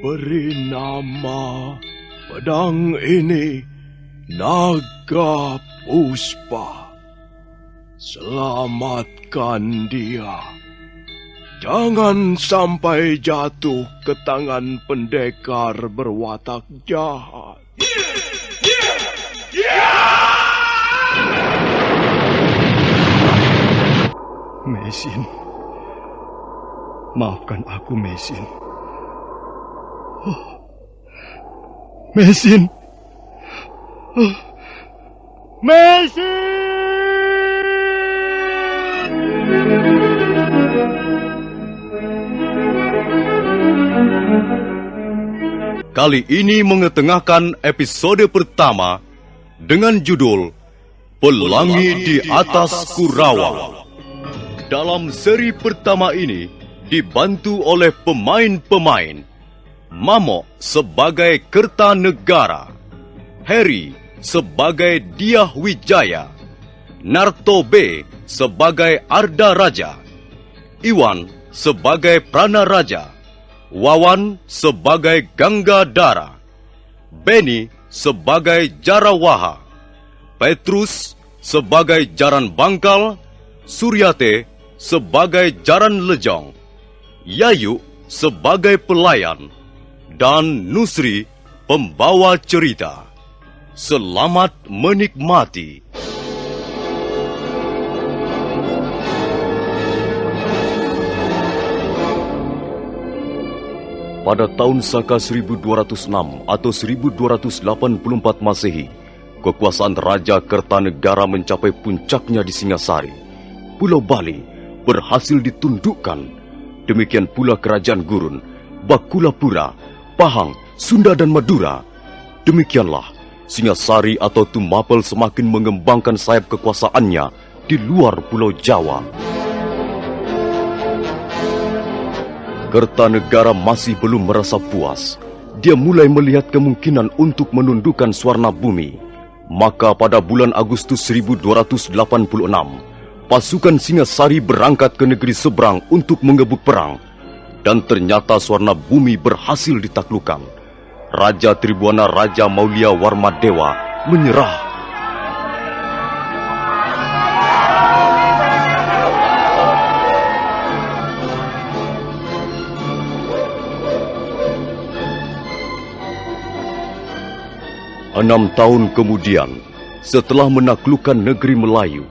Beri nama pedang ini Naga Puspa. Selamatkan dia. Jangan sampai jatuh ke tangan pendekar berwatak jahat. Mesin. Maafkan aku, Mesin. Mesin. Mesin! Kali ini mengetengahkan episode pertama dengan judul Pelangi di Atas Kurawa. Dalam seri pertama ini dibantu oleh pemain-pemain Mamok sebagai Kertanegara, Harry sebagai Dyah Wijaya, Narto B sebagai Arda Raja, Iwan sebagai Prana Raja, Wawan sebagai Gangga Dara, Benny sebagai Jarawaha, Petrus sebagai Jaran Bangkal, Suryate sebagai Jaran Lejong, Yayu sebagai pelayan, dan Nusri pembawa cerita. Selamat menikmati. Pada tahun Saka 1206 atau 1284 Masehi, kekuasaan Raja Kertanegara mencapai puncaknya di Singasari. Pulau Bali berhasil ditundukkan. Demikian pula Kerajaan Gurun, Bakulapura, Pahang, Sunda dan Madura. Demikianlah Singasari atau Tumapel semakin mengembangkan sayap kekuasaannya di luar Pulau Jawa. Kertanegara masih belum merasa puas. Dia mulai melihat kemungkinan untuk menundukkan Swarna Bumi. Maka pada bulan Agustus 1286, pasukan Singasari berangkat ke negeri seberang untuk mengebut perang. Dan ternyata Swarna Bumi berhasil ditaklukkan. Raja Tribuana Raja Maulia Warmadewa menyerah. Enam tahun kemudian, setelah menaklukkan negeri Melayu,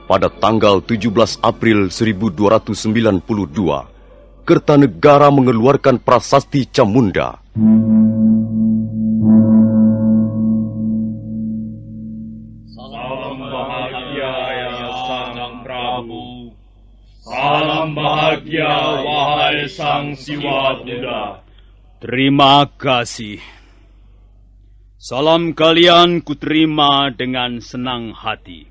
pada tanggal 17 April 1292, Kertanegara mengeluarkan prasasti Camunda. Salam bahagia ya Sang Prabu. Salam bahagia wahai Sang Siwa Buddha. Terima kasih. Salam kalian kuterima dengan senang hati.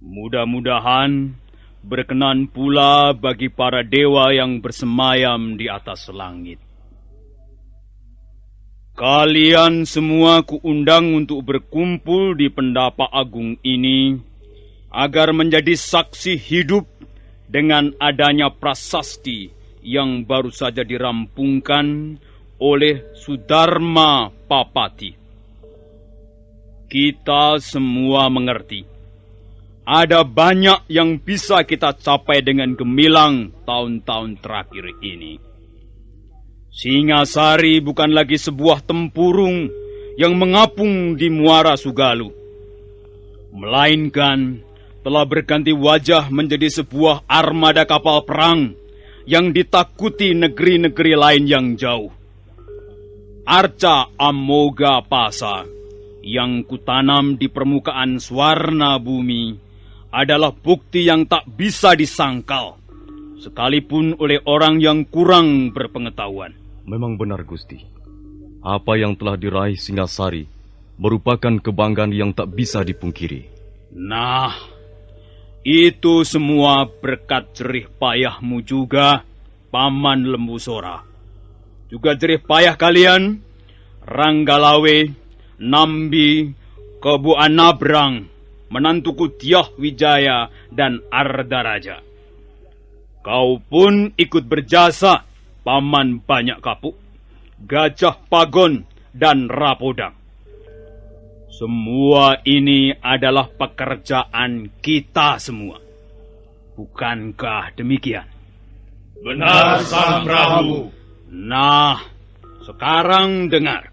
Mudah-mudahan berkenan pula bagi para dewa yang bersemayam di atas langit. Kalian semua kuundang untuk berkumpul di Pendapa Agung ini agar menjadi saksi hidup dengan adanya prasasti yang baru saja dirampungkan oleh Sudarma Papati. Kita semua mengerti, ada banyak yang bisa kita capai dengan gemilang tahun-tahun terakhir ini. Singasari bukan lagi sebuah tempurung yang mengapung di Muara Sugalu, melainkan telah berganti wajah menjadi sebuah armada kapal perang yang ditakuti negeri-negeri lain yang jauh. Arca Amoga Pasa yang kutanam di permukaan Swarna Bumi adalah bukti yang tak bisa disangkal, sekalipun oleh orang yang kurang berpengetahuan. Memang benar, Gusti. Apa yang telah diraih Singasari merupakan kebanggaan yang tak bisa dipungkiri. Nah, itu semua berkat jerih payahmu juga, Paman Lembusora. Juga jerih payah kalian, Ranggalawe, Nambi, Kebu Anabrang, menantuku Dyah Wijaya dan Arda Raja. Kau pun ikut berjasa, Paman Banyak Kapuk, Gajah Pagon, dan Rapodang. Semua ini adalah pekerjaan kita semua. Bukankah demikian? Benar, Sang Prabu. Nah, sekarang dengar.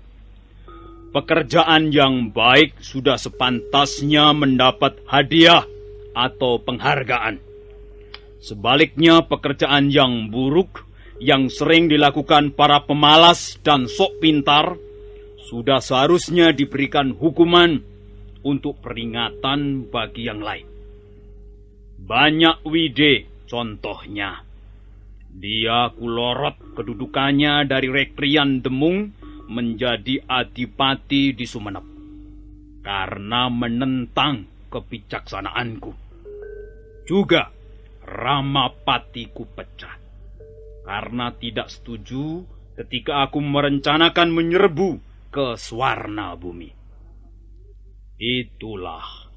Pekerjaan yang baik sudah sepantasnya mendapat hadiah atau penghargaan. Sebaliknya, pekerjaan yang buruk yang sering dilakukan para pemalas dan sok pintar sudah seharusnya diberikan hukuman untuk peringatan bagi yang lain. Banyak Wide contohnya. Dia kulorot kedudukannya dari Rekrian Demung menjadi adipati di Sumenep karena menentang kebijaksanaanku. Juga Ramapatiku pecat karena tidak setuju ketika aku merencanakan menyerbu ke Swarna Bumi. Itulah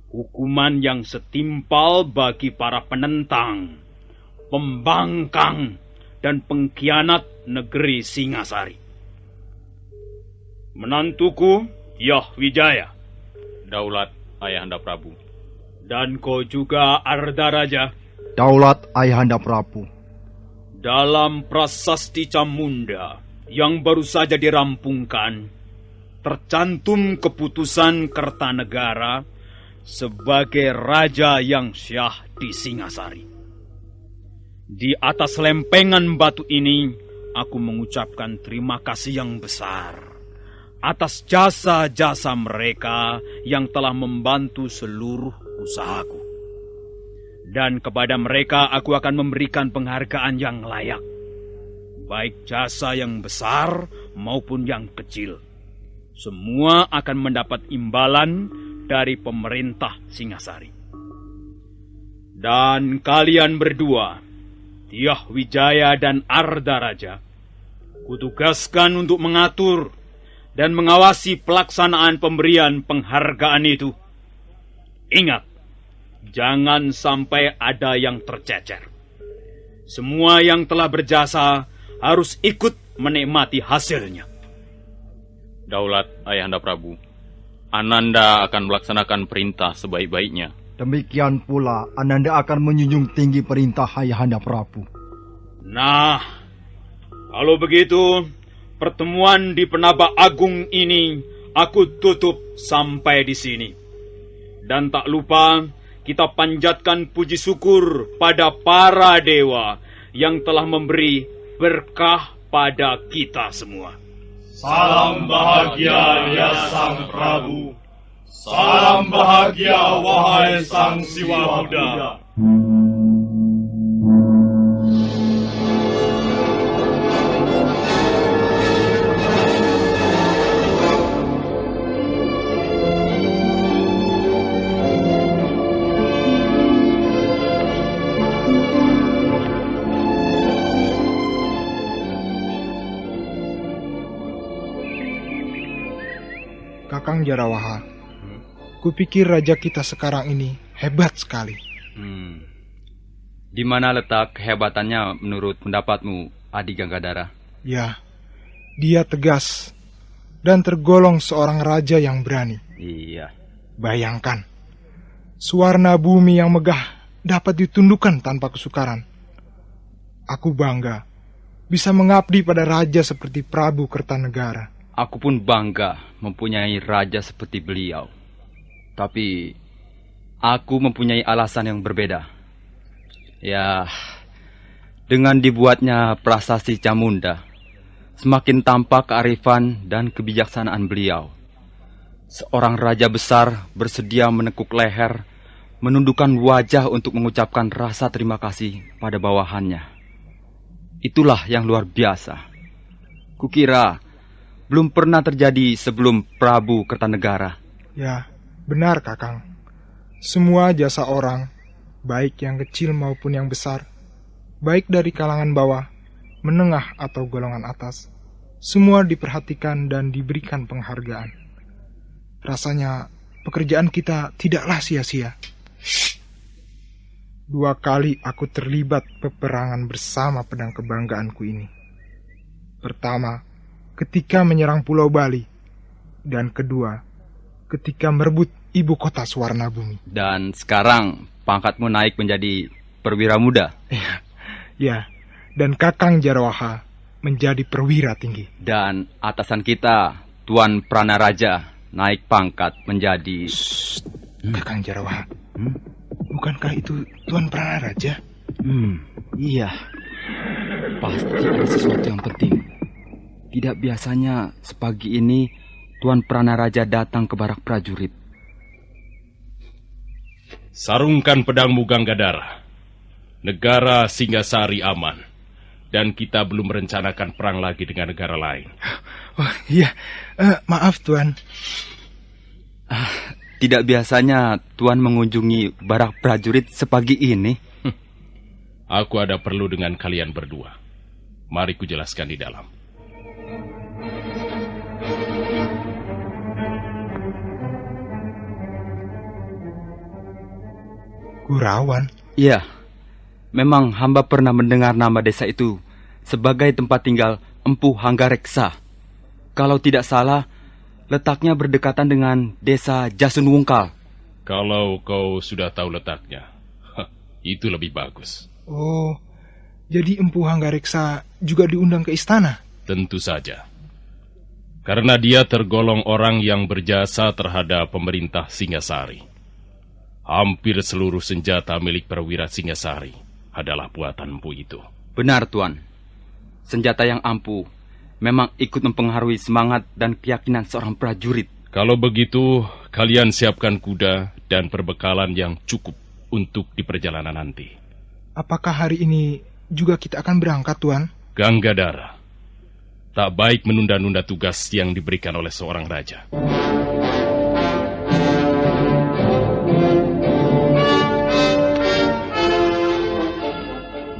hukuman yang setimpal bagi para penentang, pembangkang, dan pengkhianat negeri Singasari. Menantuku, Yah Wijaya. Daulat Ayahanda Prabu. Dan kau juga, Arda Raja. Daulat Ayahanda Prabu. Dalam prasasti Camunda yang baru saja dirampungkan, tercantum keputusan Kertanegara sebagai raja yang syah di Singasari. Di atas lempengan batu ini, aku mengucapkan terima kasih yang besar atas jasa-jasa mereka yang telah membantu seluruh usahaku. Dan kepada mereka aku akan memberikan penghargaan yang layak, baik jasa yang besar maupun yang kecil. Semua akan mendapat imbalan dari pemerintah Singasari. Dan kalian berdua, Yah Wijaya dan Arda Raja, kutugaskan untuk mengatur dan mengawasi pelaksanaan pemberian penghargaan itu. Ingat, jangan sampai ada yang tercecer. Semua yang telah berjasa harus ikut menikmati hasilnya. Daulat Ayahanda Prabu, Ananda akan melaksanakan perintah sebaik-baiknya. Demikian pula Ananda akan menjunjung tinggi perintah Ayahanda Prabu. Nah, kalau begitu, pertemuan di Penaba Agung ini aku tutup sampai di sini. Dan tak lupa, kita panjatkan puji syukur pada para dewa yang telah memberi berkah pada kita semua. Salam bahagia ya Sang Prabu. Salam bahagia wahai Sang Siwa Muda. Kakang Jarawaha, kupikir raja kita sekarang ini hebat sekali. Di mana letak kehebatannya menurut pendapatmu, Adi Ganggadara? Ya, dia tegas dan tergolong seorang raja yang berani. Iya. Bayangkan, Swarna Bumi yang megah dapat ditundukkan tanpa kesukaran. Aku bangga bisa mengabdi pada raja seperti Prabu Kertanegara. Aku pun bangga mempunyai raja seperti beliau. Tapi aku mempunyai alasan yang berbeda. Ya, dengan dibuatnya prasasti Camunda, semakin tampak kearifan dan kebijaksanaan beliau. Seorang raja besar bersedia menekuk leher, menundukkan wajah untuk mengucapkan rasa terima kasih pada bawahannya. Itulah yang luar biasa. Kukira belum pernah terjadi sebelum Prabu Kertanegara. Ya, benar Kakang. Semua jasa orang, baik yang kecil maupun yang besar, baik dari kalangan bawah, menengah atau golongan atas, semua diperhatikan dan diberikan penghargaan. Rasanya pekerjaan kita tidaklah sia-sia. 2 kali aku terlibat peperangan bersama pedang kebanggaanku ini. Pertama, ketika menyerang Pulau Bali, dan kedua, ketika merebut ibu kota Suwarna Bumi. Dan sekarang pangkatmu naik menjadi perwira muda. Ya, dan Kakang Jarawaha menjadi perwira tinggi. Dan atasan kita, Tuan Pranaraja, naik pangkat menjadi... Kakang Jarawaha, bukankah itu Tuan Pranaraja? Iya. Pasti ada sesuatu yang penting. Tidak biasanya sepagi ini Tuan Pranaraja datang ke barak prajurit. Sarungkan pedangmu, Ganggadara. Negara Singasari aman, dan kita belum merencanakan perang lagi dengan negara lain. Oh iya, maaf Tuan. Tidak biasanya Tuan mengunjungi barak prajurit sepagi ini. Aku ada perlu dengan kalian berdua. Mari kujelaskan di dalam. Gurawan? Iya, memang hamba pernah mendengar nama desa itu sebagai tempat tinggal Empu Hanggareksa. Kalau tidak salah, letaknya berdekatan dengan desa Jasunwungkal. Kalau kau sudah tahu letaknya, itu lebih bagus. Oh, jadi Empu Hanggareksa juga diundang ke istana? Tentu saja. Karena dia tergolong orang yang berjasa terhadap pemerintah Singasari. Hampir seluruh senjata milik perwira Singasari adalah buatan Empu itu. Benar, Tuan. Senjata yang ampuh memang ikut mempengaruhi semangat dan keyakinan seorang prajurit. Kalau begitu, kalian siapkan kuda dan perbekalan yang cukup untuk di perjalanan nanti. Apakah hari ini juga kita akan berangkat, Tuan? Ganggadara, tak baik menunda-nunda tugas yang diberikan oleh seorang raja.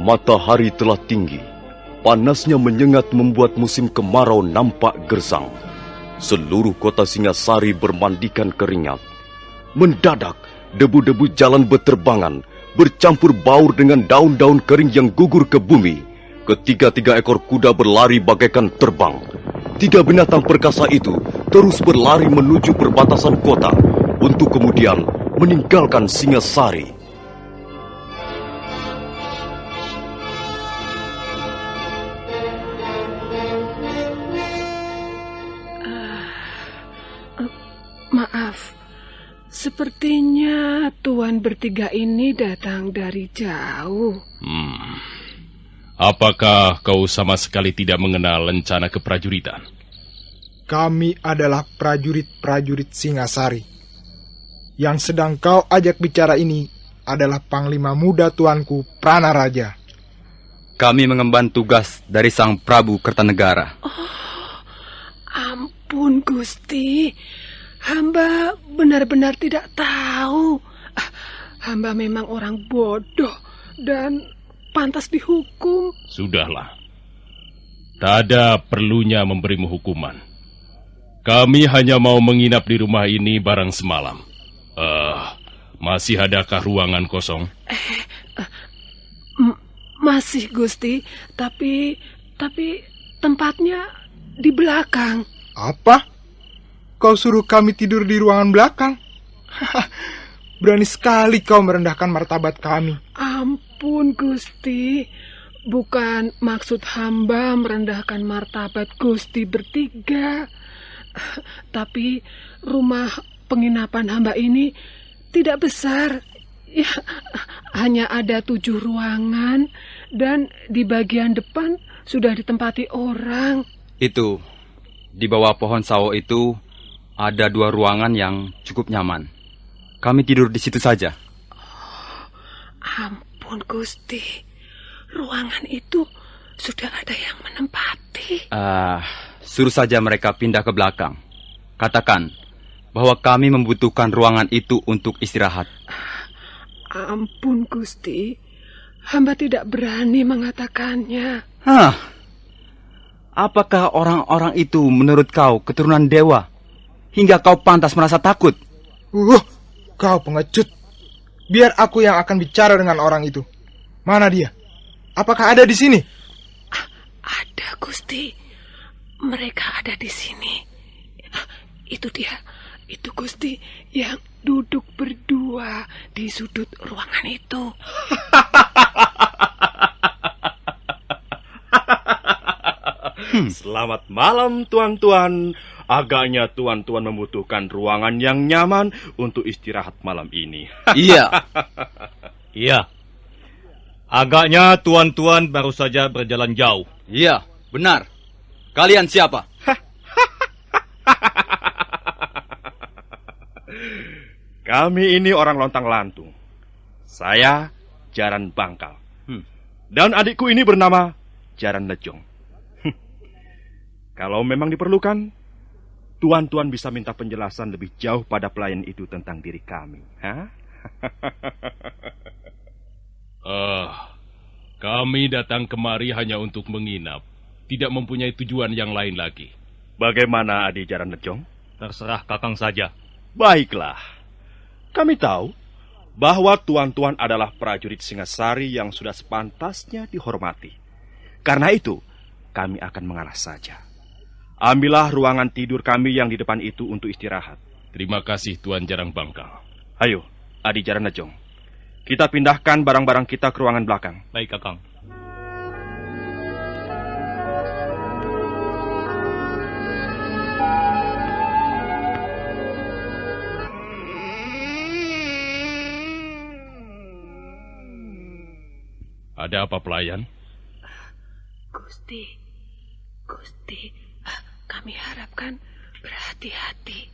Matahari telah tinggi. Panasnya menyengat membuat musim kemarau nampak gersang. Seluruh kota Singasari bermandikan keringat. Mendadak, debu-debu jalan berterbangan, bercampur baur dengan daun-daun kering yang gugur ke bumi. Ketiga-tiga ekor kuda berlari bagaikan terbang. Tiga binatang perkasa itu terus berlari menuju perbatasan kota untuk kemudian meninggalkan Singasari. Maaf, sepertinya Tuan bertiga ini datang dari jauh. Apakah kau sama sekali tidak mengenal lencana keprajuritan? Kami adalah prajurit-prajurit Singasari. Yang sedang kau ajak bicara ini adalah Panglima Muda Tuanku Pranaraja. Kami mengemban tugas dari Sang Prabu Kertanegara. Oh, ampun Gusti. Hamba benar-benar tidak tahu. Hamba memang orang bodoh dan pantas dihukum. Sudahlah. Tak ada perlunya memberimu hukuman. Kami hanya mau menginap di rumah ini barang semalam. Masih adakah ruangan kosong? Masih Gusti, tapi tempatnya di belakang. Apa? Kau suruh kami tidur di ruangan belakang? Berani sekali kau merendahkan martabat kami. Ampun Gusti, bukan maksud hamba merendahkan martabat Gusti bertiga. Tapi rumah penginapan hamba ini tidak besar. Ya, hanya ada 7 ruangan dan di bagian depan sudah ditempati orang. Itu, di bawah pohon sawo itu ada 2 ruangan yang cukup nyaman. Kami tidur di situ saja. Oh, ampun Gusti, ruangan itu sudah ada yang menempati. Suruh saja mereka pindah ke belakang. Katakan bahwa kami membutuhkan ruangan itu untuk istirahat. Ampun Gusti, hamba tidak berani mengatakannya. Apakah orang-orang itu menurut kau keturunan dewa? Hingga kau pantas merasa takut? Kau pengecut. Biar aku yang akan bicara dengan orang itu. Mana dia? Apakah ada di sini? Ada Gusti. mereka ada di sini. Itu dia, itu Gusti yang duduk berdua di sudut ruangan itu. Selamat malam tuan-tuan. Agaknya tuan-tuan membutuhkan ruangan yang nyaman untuk istirahat malam ini. Iya. Iya. Agaknya tuan-tuan baru saja berjalan jauh. Iya, benar. Kalian siapa? Kami ini orang lontang-lantung. Saya Jaran Bangkal. Dan adikku ini bernama Jaran Lejong. Kalau memang diperlukan, tuan-tuan bisa minta penjelasan lebih jauh pada pelayan itu tentang diri kami. Kami datang kemari hanya untuk menginap. Tidak mempunyai tujuan yang lain lagi. Bagaimana adik Jaran Lejong? Terserah Kakang saja. Baiklah. Kami tahu bahwa tuan-tuan adalah prajurit Singasari yang sudah sepantasnya dihormati. Karena itu, kami akan mengalah saja. Ambillah ruangan tidur kami yang di depan itu untuk istirahat. Terima kasih Tuan Jarang Bangkal. Ayo, adik Jaran Lejong. Kita pindahkan barang-barang kita ke ruangan belakang. Baik, Kakang. Ada apa pelayan? Gusti, kami harapkan berhati-hati.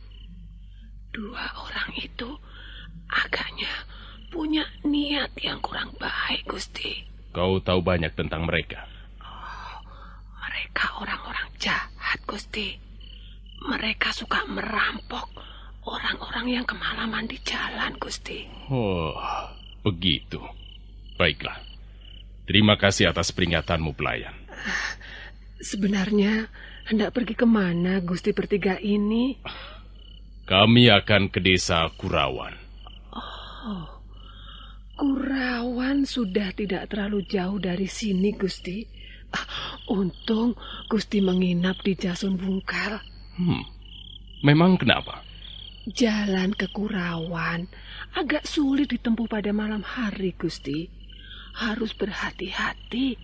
Dua orang itu agaknya punya niat yang kurang baik, Gusti. Kau tahu banyak tentang mereka? Mereka orang-orang jahat, Gusti. Mereka suka merampok orang-orang yang kemalaman di jalan, Gusti. Oh, begitu. Baiklah. Terima kasih atas peringatanmu, pelayan. Sebenarnya hendak pergi kemana Gusti bertiga ini? Kami akan ke desa Kurawan. Oh, Kurawan sudah tidak terlalu jauh dari sini, Gusti. Untung Gusti menginap di Jasun Bungkal. Memang kenapa? Jalan ke Kurawan agak sulit ditempuh pada malam hari, Gusti. Harus berhati-hati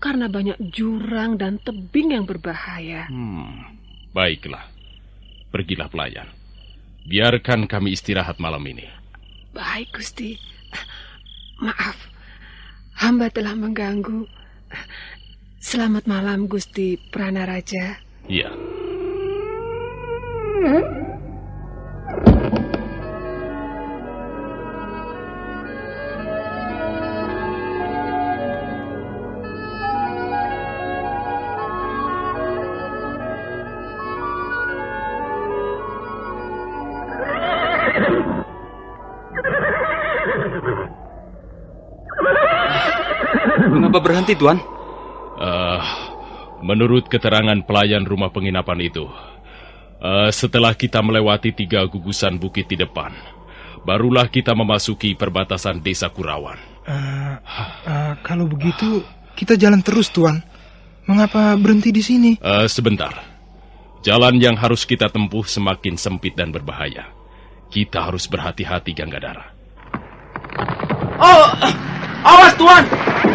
karena banyak jurang dan tebing yang berbahaya. Baiklah. Pergilah pelayan. Biarkan kami istirahat malam ini. Baik, Gusti. Maaf, hamba telah mengganggu. Selamat malam, Gusti Pranaraja. Iya. Mengapa berhenti, Tuan? Menurut keterangan pelayan rumah penginapan itu, setelah kita melewati 3 gugusan bukit di depan, barulah kita memasuki perbatasan desa Kurawan. Kalau begitu, kita jalan terus, Tuan. Mengapa berhenti di sini? Sebentar. Jalan yang harus kita tempuh semakin sempit dan berbahaya. Kita harus berhati-hati, Ganggadara. Oh, awas, Tuan!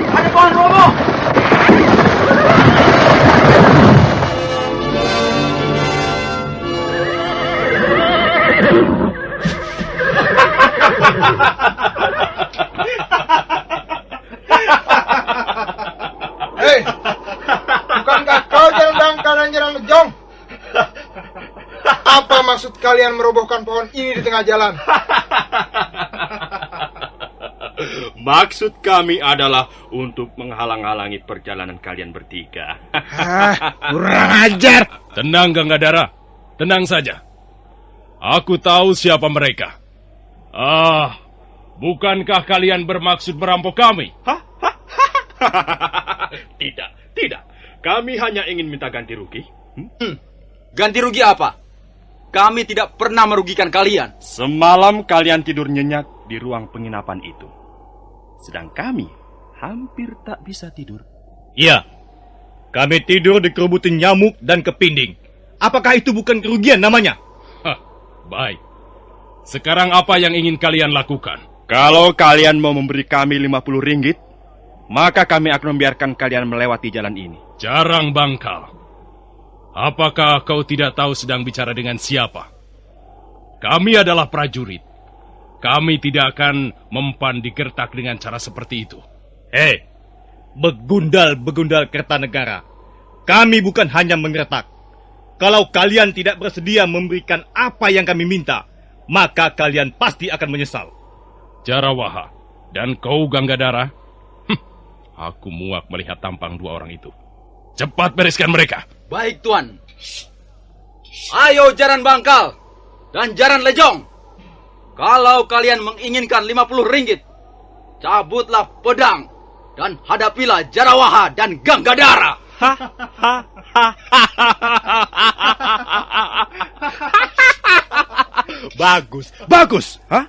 Ada pohon roboh! Hei, bukankah kau Jaran Bangkal dan Jaran Lejong? Apa maksud kalian merobohkan pohon ini di tengah jalan? Maksud kami adalah untuk menghalang-halangi perjalanan kalian bertiga. Kurang ajar. Tenang, Ganggadara. Tenang saja. Aku tahu siapa mereka. Bukankah kalian bermaksud merampok kami? Tidak. Kami hanya ingin minta ganti rugi. Ganti rugi apa? Kami tidak pernah merugikan kalian. Semalam kalian tidur nyenyak di ruang penginapan itu. Sedang kami hampir tak bisa tidur. Iya. Kami tidur di kerubutan nyamuk dan kepinding. Apakah itu bukan kerugian namanya? Hah, baik. Sekarang apa yang ingin kalian lakukan? Kalau kalian mau memberi kami 50 ringgit, maka kami akan membiarkan kalian melewati jalan ini. Jarang Bangkal. Apakah kau tidak tahu sedang bicara dengan siapa? Kami adalah prajurit. Kami tidak akan mempan digertak dengan cara seperti itu. Begundal-begundal Kertanegara. Kami bukan hanya menggertak. Kalau kalian tidak bersedia memberikan apa yang kami minta, maka kalian pasti akan menyesal. Jarawaha dan kau Ganggadara, aku muak melihat tampang dua orang itu. Cepat bereskan mereka. Baik, Tuan. Ayo Jaran Bangkal dan Jaran Lejong. Kalau kalian menginginkan 50 ringgit, cabutlah pedang dan hadapilah Jarawaha dan Ganggadara. Bagus, bagus. Hah?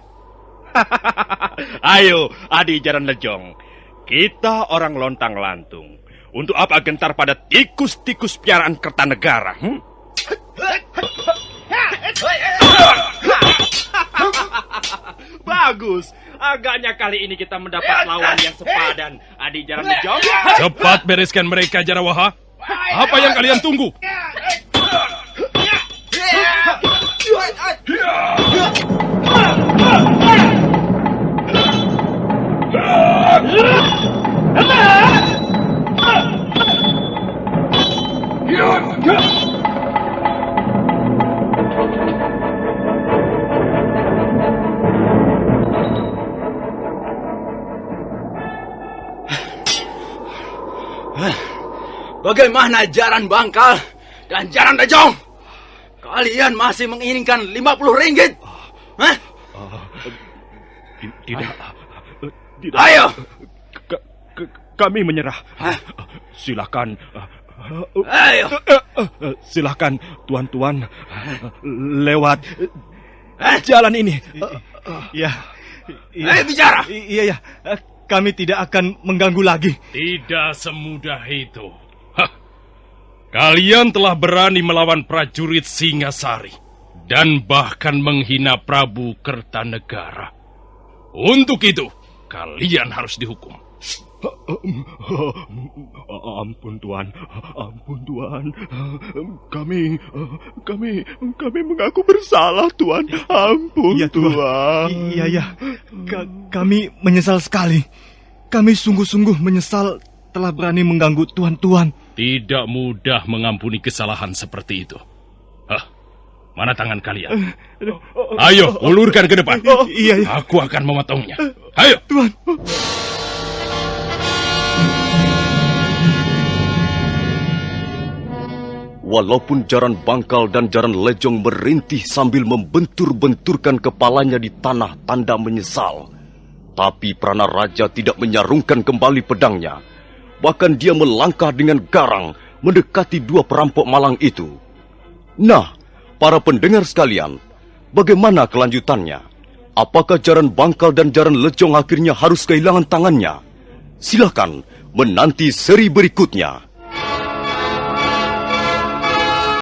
Ayo, Adi Jaran Lejong. Kita orang lontang-lantung. Untuk apa gentar pada tikus-tikus piaraan Kertanegara? Bagus. Agaknya kali ini kita mendapat lawan yang sepadan, Adi Jaran Lejong. Cepat bereskan mereka, Jarawaha. Apa yang kalian tunggu? Bagaimana Jaran Bangkal dan Jaran Lejong? Kalian masih menginginkan 50 ringgit? Hah? Tidak. Ayo. Kami menyerah. Silakan. Ayo. Silakan tuan-tuan lewat jalan ini. Ya. Ayo bicara. Iya. Kami tidak akan mengganggu lagi. Tidak semudah itu. Kalian telah berani melawan prajurit Singasari dan bahkan menghina Prabu Kertanegara. Untuk itu, kalian harus dihukum. Ampun Tuan. Kami mengaku bersalah Tuan. Ampun ya, Tuan. Iya. Kami menyesal sekali. Kami sungguh-sungguh menyesal telah berani mengganggu tuan-tuan. Tidak mudah mengampuni kesalahan seperti itu. Mana tangan kalian? Ayo, ulurkan ke depan. Iya. Aku akan memotongnya. Ayo. Tuan. Walaupun Jaran Bangkal dan Jaran Lejong merintih sambil membentur-benturkan kepalanya di tanah tanda menyesal, tapi Prana Raja tidak menyarungkan kembali pedangnya. Bahkan dia melangkah dengan garang mendekati dua perampok malang itu. Nah, para pendengar sekalian, bagaimana kelanjutannya? Apakah Jaran Bangkal dan Jaran Lejong akhirnya harus kehilangan tangannya? Silakan menanti seri berikutnya.